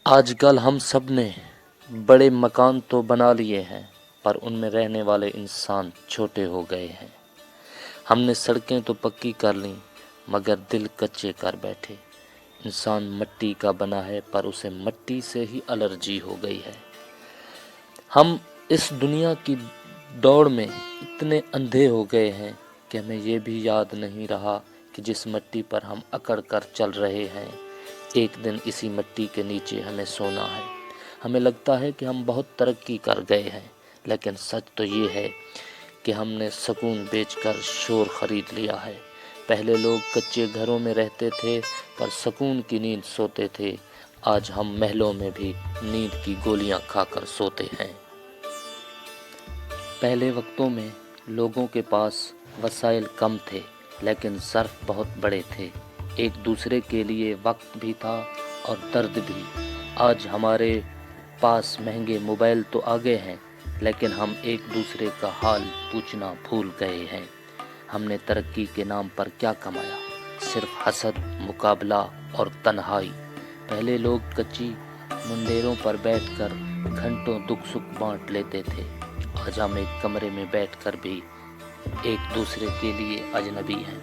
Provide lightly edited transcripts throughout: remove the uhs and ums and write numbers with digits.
آج کل ہم سب نے بڑے مکان تو بنا لیے ہیں، پر ان میں رہنے والے انسان چھوٹے ہو گئے ہیں۔ ہم نے سڑکیں تو پکی کر لیں مگر دل کچے کر بیٹھے۔ انسان مٹی کا بنا ہے پر اسے مٹی سے ہی الرجی ہو گئی ہے۔ ہم اس دنیا کی دوڑ میں اتنے اندھے ہو گئے ہیں کہ ہمیں یہ بھی یاد نہیں رہا کہ جس مٹی پر ہم اکڑ کر چل رہے ہیں ایک دن اسی مٹی کے نیچے ہمیں سونا ہے۔ ہمیں لگتا ہے کہ ہم بہت ترقی کر گئے ہیں، لیکن سچ تو یہ ہے کہ ہم نے سکون بیچ کر شور خرید لیا ہے۔ پہلے لوگ کچے گھروں میں رہتے تھے پر سکون کی نیند سوتے تھے۔ آج ہم محلوں میں بھی نیند کی گولیاں کھا کر سوتے ہیں۔ پہلے وقتوں میں لوگوں کے پاس وسائل کم تھے لیکن ظرف بہت بڑے تھے۔ ایک دوسرے کے لیے وقت بھی تھا اور درد بھی۔ آج ہمارے پاس مہنگے موبائل تو آ گئے ہیں لیکن ہم ایک دوسرے کا حال پوچھنا بھول گئے ہیں۔ ہم نے ترقی کے نام پر کیا کمایا؟ صرف حسد، مقابلہ اور تنہائی۔ پہلے لوگ کچی منڈیروں پر بیٹھ کر گھنٹوں دکھ سکھ بانٹ لیتے تھے۔ آج ہم ایک کمرے میں بیٹھ کر بھی ایک دوسرے کے لیے اجنبی ہیں۔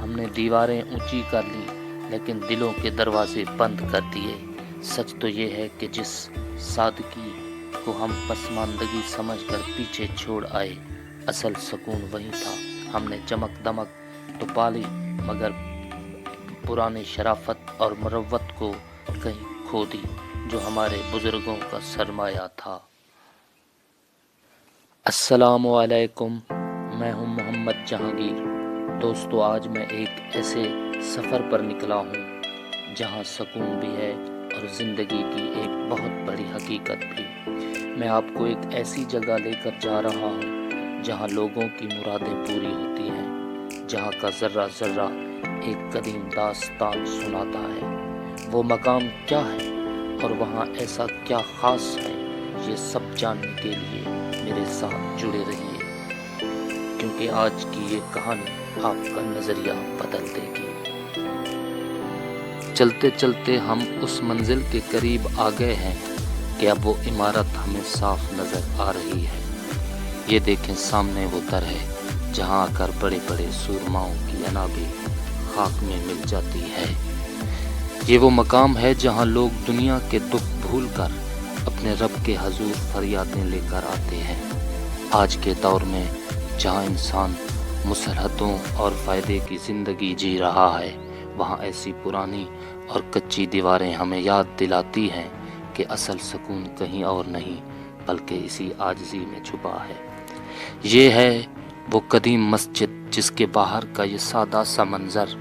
ہم نے دیواریں اونچی کر لی لیکن دلوں کے دروازے بند کر دیے۔ سچ تو یہ ہے کہ جس سادگی کو ہم پسماندگی سمجھ کر پیچھے چھوڑ آئے، اصل سکون وہی تھا۔ ہم نے چمک دمک تو پالی مگر پرانی شرافت اور مروت کو کہیں کھو دی جو ہمارے بزرگوں کا سرمایہ تھا۔ السلام علیکم، میں ہوں محمد جہانگیر۔ دوستو، آج میں ایک ایسے سفر پر نکلا ہوں جہاں سکون بھی ہے اور زندگی کی ایک بہت بڑی حقیقت بھی۔ میں آپ کو ایک ایسی جگہ لے کر جا رہا ہوں جہاں لوگوں کی مرادیں پوری ہوتی ہیں، جہاں کا ذرہ ذرہ ایک قدیم داستان سناتا ہے۔ وہ مقام کیا ہے اور وہاں ایسا کیا خاص ہے، یہ سب جاننے کے لیے میرے ساتھ جڑے رہیے، کیونکہ آج کی یہ کہانی آپ کا نظریہ بدل دے گی۔ چلتے چلتے ہم اس منزل کے قریب آ گئے ہیں کہ اب وہ عمارت ہمیں صاف نظر آ رہی ہے۔ یہ دیکھیں، سامنے وہ در ہے جہاں آ کر بڑے بڑے سورماؤں کی انا بھی خاک میں مل جاتی ہے۔ یہ وہ مقام ہے جہاں لوگ دنیا کے دکھ بھول کر اپنے رب کے حضور فریادیں لے کر آتے ہیں۔ آج کے دور میں جہاں انسان مصلحتوں اور فائدے کی زندگی جی رہا ہے، وہاں ایسی پرانی اور کچی دیواریں ہمیں یاد دلاتی ہیں کہ اصل سکون کہیں اور نہیں بلکہ اسی عاجزی میں چھپا ہے۔ یہ ہے وہ قدیم مسجد جس کے باہر کا یہ سادہ سا منظر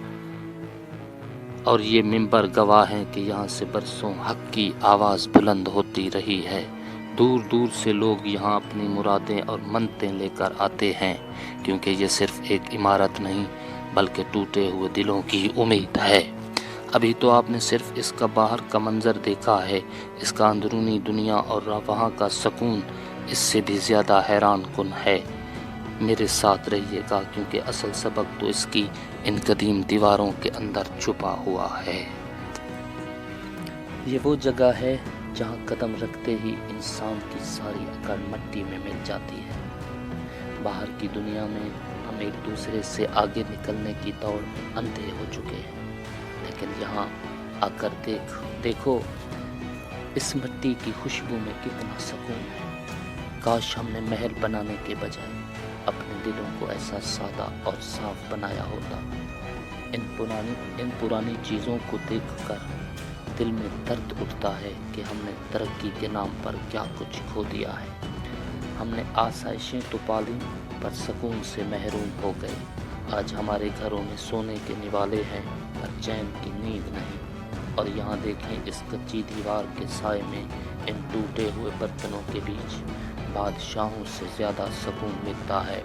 اور یہ منبر گواہ ہیں کہ یہاں سے برسوں حق کی آواز بلند ہوتی رہی ہے۔ دور دور سے لوگ یہاں اپنی مرادیں اور منتیں لے کر آتے ہیں، کیونکہ یہ صرف ایک عمارت نہیں بلکہ ٹوٹے ہوئے دلوں کی امید ہے۔ ابھی تو آپ نے صرف اس کا باہر کا منظر دیکھا ہے، اس کا اندرونی دنیا اور وہاں کا سکون اس سے بھی زیادہ حیران کن ہے۔ میرے ساتھ رہیے گا کیونکہ اصل سبق تو اس کی ان قدیم دیواروں کے اندر چھپا ہوا ہے۔ یہ وہ جگہ ہے جہاں قدم رکھتے ہی انسان کی ساری اکڑ مٹی میں مل جاتی ہے۔ باہر کی دنیا میں ہم ایک دوسرے سے آگے نکلنے کی دوڑ میں اندھے ہو چکے ہیں، لیکن یہاں آ کر دیکھو اس مٹی کی خوشبو میں کتنا سکون ہے۔ کاش ہم نے محل بنانے کے بجائے اپنے دلوں کو ایسا سادہ اور صاف بنایا ہوتا۔ ان پرانی چیزوں کو دیکھ کر دل میں درد اٹھتا ہے کہ ہم نے ترقی کے نام پر کیا کچھ کھو دیا ہے۔ ہم نے آسائشیں تو پالیں پر سکون سے محروم ہو گئے۔ آج ہمارے گھروں میں سونے کے نوالے ہیں پر چین کی نیند نہیں۔ اور یہاں دیکھیں، اس کچی دیوار کے سائے میں ان ٹوٹے ہوئے برتنوں کے بیچ بادشاہوں سے زیادہ سکون ملتا ہے۔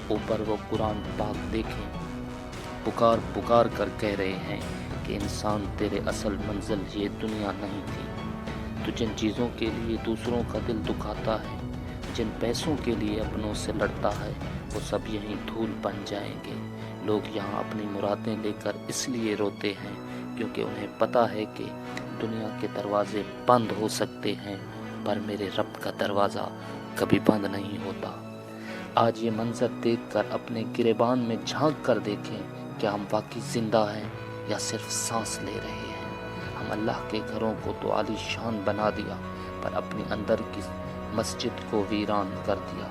اوپر وہ قرآن پاک دیکھیں، پکار پکار کر کہہ رہے ہیں کہ انسان، تیرے اصل منزل یہ دنیا نہیں تھی۔ تو جن چیزوں کے لیے دوسروں کا دل دکھاتا ہے، جن پیسوں کے لیے اپنوں سے لڑتا ہے، وہ سب یہیں دھول بن جائیں گے۔ لوگ یہاں اپنی مرادیں لے کر اس لیے روتے ہیں کیونکہ انہیں پتہ ہے کہ دنیا کے دروازے بند ہو سکتے ہیں پر میرے رب کا دروازہ کبھی بند نہیں ہوتا۔ آج یہ منظر دیکھ کر اپنے گریبان میں جھانک کر دیکھیں کہ ہم واقعی زندہ ہیں یا صرف سانس لے رہے ہیں۔ ہم اللہ کے گھروں کو تو عالی شان بنا دیا پر اپنی اندر کی مسجد کو ویران کر دیا۔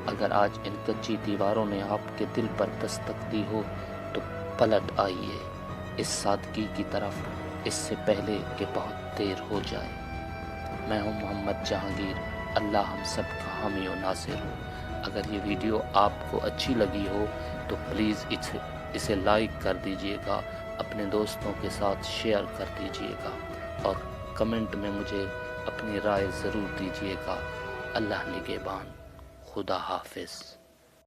اگر آج ان کچی دیواروں نے آپ کے دل پر دستک دی ہو تو پلٹ آئیے اس سادگی کی طرف اس سے پہلے کہ بہت دیر ہو جائے۔ میں ہوں محمد جہانگیر، اللہ ہم سب کا حامی و ناصر ہو۔ اگر یہ ویڈیو آپ کو اچھی لگی ہو تو پلیز اسے لائک کر دیجئے گا، اپنے دوستوں کے ساتھ شیئر کر دیجئے گا اور کمنٹ میں مجھے اپنی رائے ضرور دیجئے گا۔ اللہ نگہبان، خدا حافظ۔